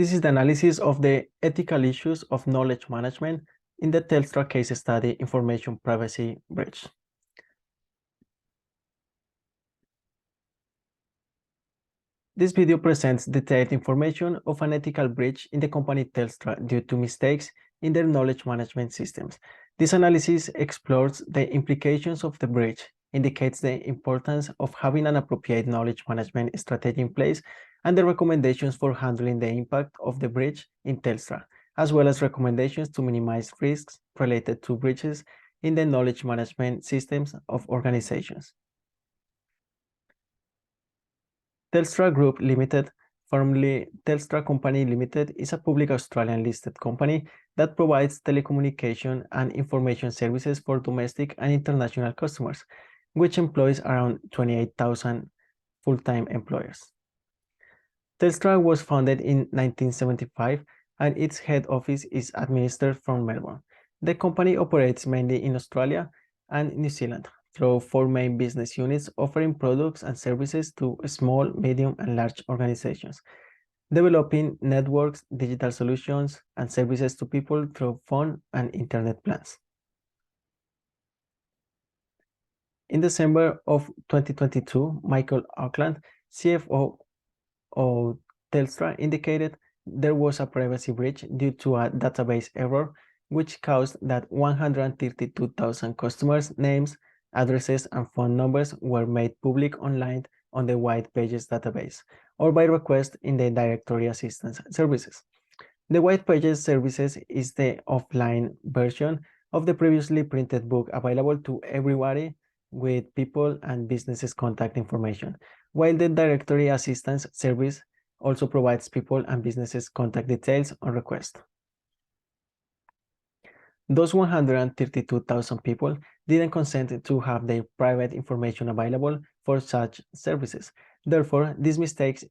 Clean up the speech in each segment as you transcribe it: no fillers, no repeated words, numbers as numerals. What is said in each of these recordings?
This is the analysis of the ethical issues of knowledge management in the Telstra case study information privacy breach. This video presents detailed information of an ethical breach in the company Telstra due to mistakes in their knowledge management systems. This analysis explores the implications of the breach, indicates the importance of having an appropriate knowledge management strategy in place, and the recommendations for handling the impact of the breach in Telstra, as well as recommendations to minimize risks related to breaches in the knowledge management systems of organizations. Telstra Group Limited, formerly Telstra Company Limited, is a public Australian listed company that provides telecommunication and information services for domestic and international customers, which employs around 28,000 full-time employers. Telstra was founded in 1975 and its head office is administered from Melbourne. The company operates mainly in Australia and New Zealand through 4 main business units offering products and services to small, medium, and large organizations, developing networks, digital solutions, and services to people through phone and internet plans. In December of 2022, Michael Auckland, CFO of Telstra, indicated there was a privacy breach due to a database error, which caused that 132,000 customers' names, addresses, and phone numbers were made public online on the White Pages database, or by request in the Directory Assistance Services. The White Pages Services is the offline version of the previously printed book available to everybody with people and businesses' contact information, while the Directory Assistance Service also provides people and businesses contact details on request. Those 132,000 people didn't consent to have their private information available for such services. Therefore, these mistakes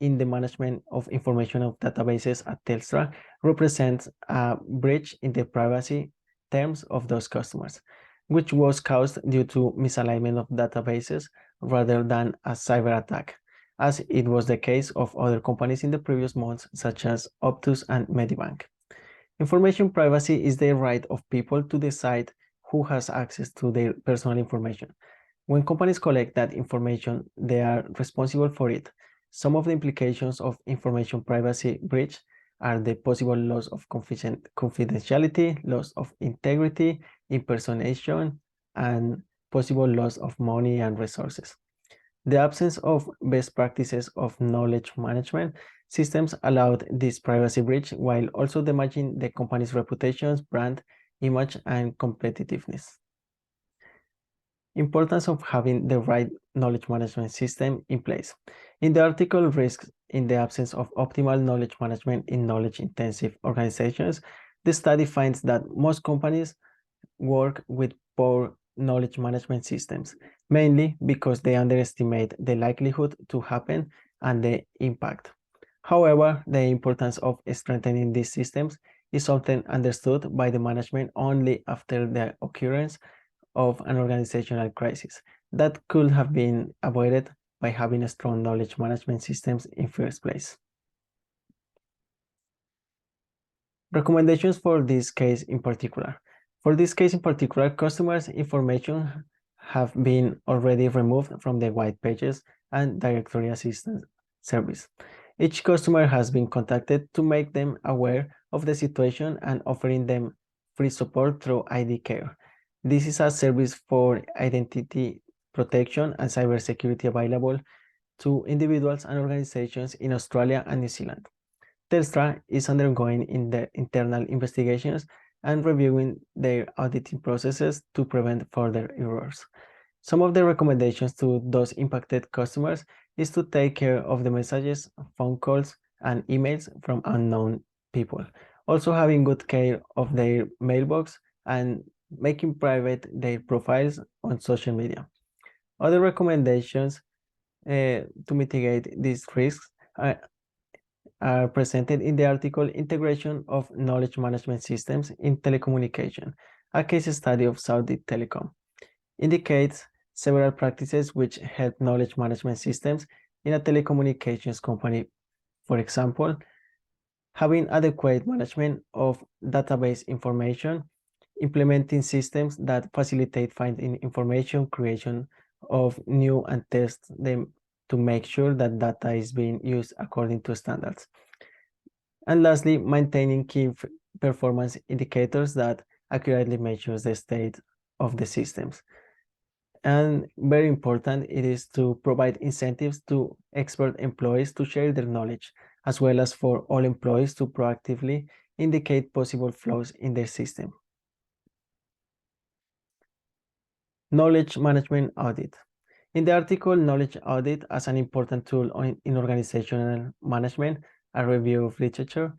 in the management of information of databases at Telstra represent a breach in the privacy terms of those customers, which was caused due to misalignment of databases rather than a cyber attack, as it was the case of other companies in the previous months, such as Optus and Medibank. Information privacy is the right of people to decide who has access to their personal information. When companies collect that information, they are responsible for it. Some of the implications of information privacy breach are the possible loss of confidentiality, loss of integrity, impersonation, and possible loss of money and resources. The absence of best practices of knowledge management systems allowed this privacy breach while also damaging the company's reputation, brand, image, and competitiveness. Importance of having the right knowledge management system in place. In the article Risks in the Absence of Optimal Knowledge Management in Knowledge-Intensive Organizations, the study finds that most companies work with poor knowledge management systems, mainly because they underestimate the likelihood to happen and the impact. However, the importance of strengthening these systems is often understood by the management only after the occurrence of an organizational crisis that could have been avoided by having a strong knowledge management systems in first place. Recommendations for this case in particular. For this case in particular, customers' information have been already removed from the white pages and directory assistance service. Each customer has been contacted to make them aware of the situation and offering them free support through ID Care. This is a service for identity protection and cybersecurity available to individuals and organizations in Australia and New Zealand. Telstra is undergoing internal investigations and reviewing their auditing processes to prevent further errors. Some of the recommendations to those impacted customers is to take care of the messages, phone calls, and emails from unknown people. Also having good care of their mailbox and making private their profiles on social media. Other recommendations to mitigate these risks are presented in the article Integration of Knowledge Management Systems in Telecommunication, a case study of Saudi Telecom. Indicates several practices which help knowledge management systems in a telecommunications company. For example, having adequate management of database information, implementing systems that facilitate finding information, creation of new and test them to make sure that data is being used according to standards. And lastly, maintaining key performance indicators that accurately measures the state of the systems. And very important, it is to provide incentives to expert employees to share their knowledge, as well as for all employees to proactively indicate possible flaws in their system. Knowledge management audit. In the article, Knowledge Audit as an important tool in organizational management, a review of literature,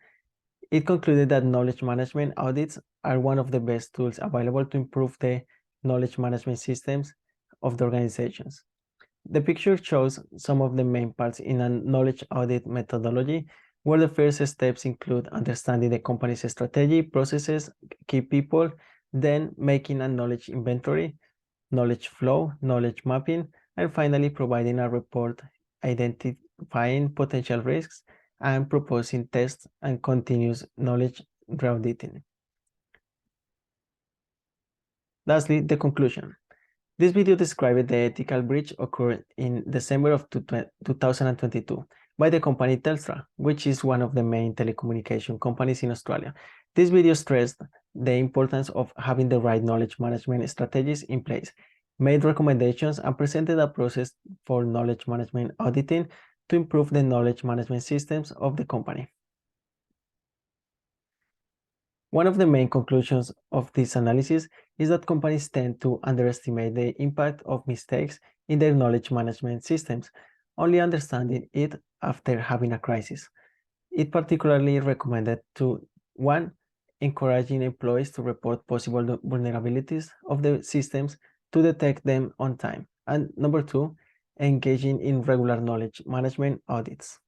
it concluded that knowledge management audits are one of the best tools available to improve the knowledge management systems of the organizations. The picture shows some of the main parts in a knowledge audit methodology, where the first steps include understanding the company's strategy, processes, key people, then making a knowledge inventory, knowledge flow, knowledge mapping, and finally providing a report identifying potential risks and proposing tests and continuous knowledge auditing. Lastly, the conclusion. This video described the ethical breach occurred in December of 2022 by the company Telstra, which is one of the main telecommunication companies in Australia. This video stressed the importance of having the right knowledge management strategies in place, made recommendations, and presented a process for knowledge management auditing to improve the knowledge management systems of the company. One of the main conclusions of this analysis is that companies tend to underestimate the impact of mistakes in their knowledge management systems, only understanding it after having a crisis. It particularly recommended to 1. Encouraging employees to report possible vulnerabilities of the systems to detect them on time, and number 2, engaging in regular knowledge management audits.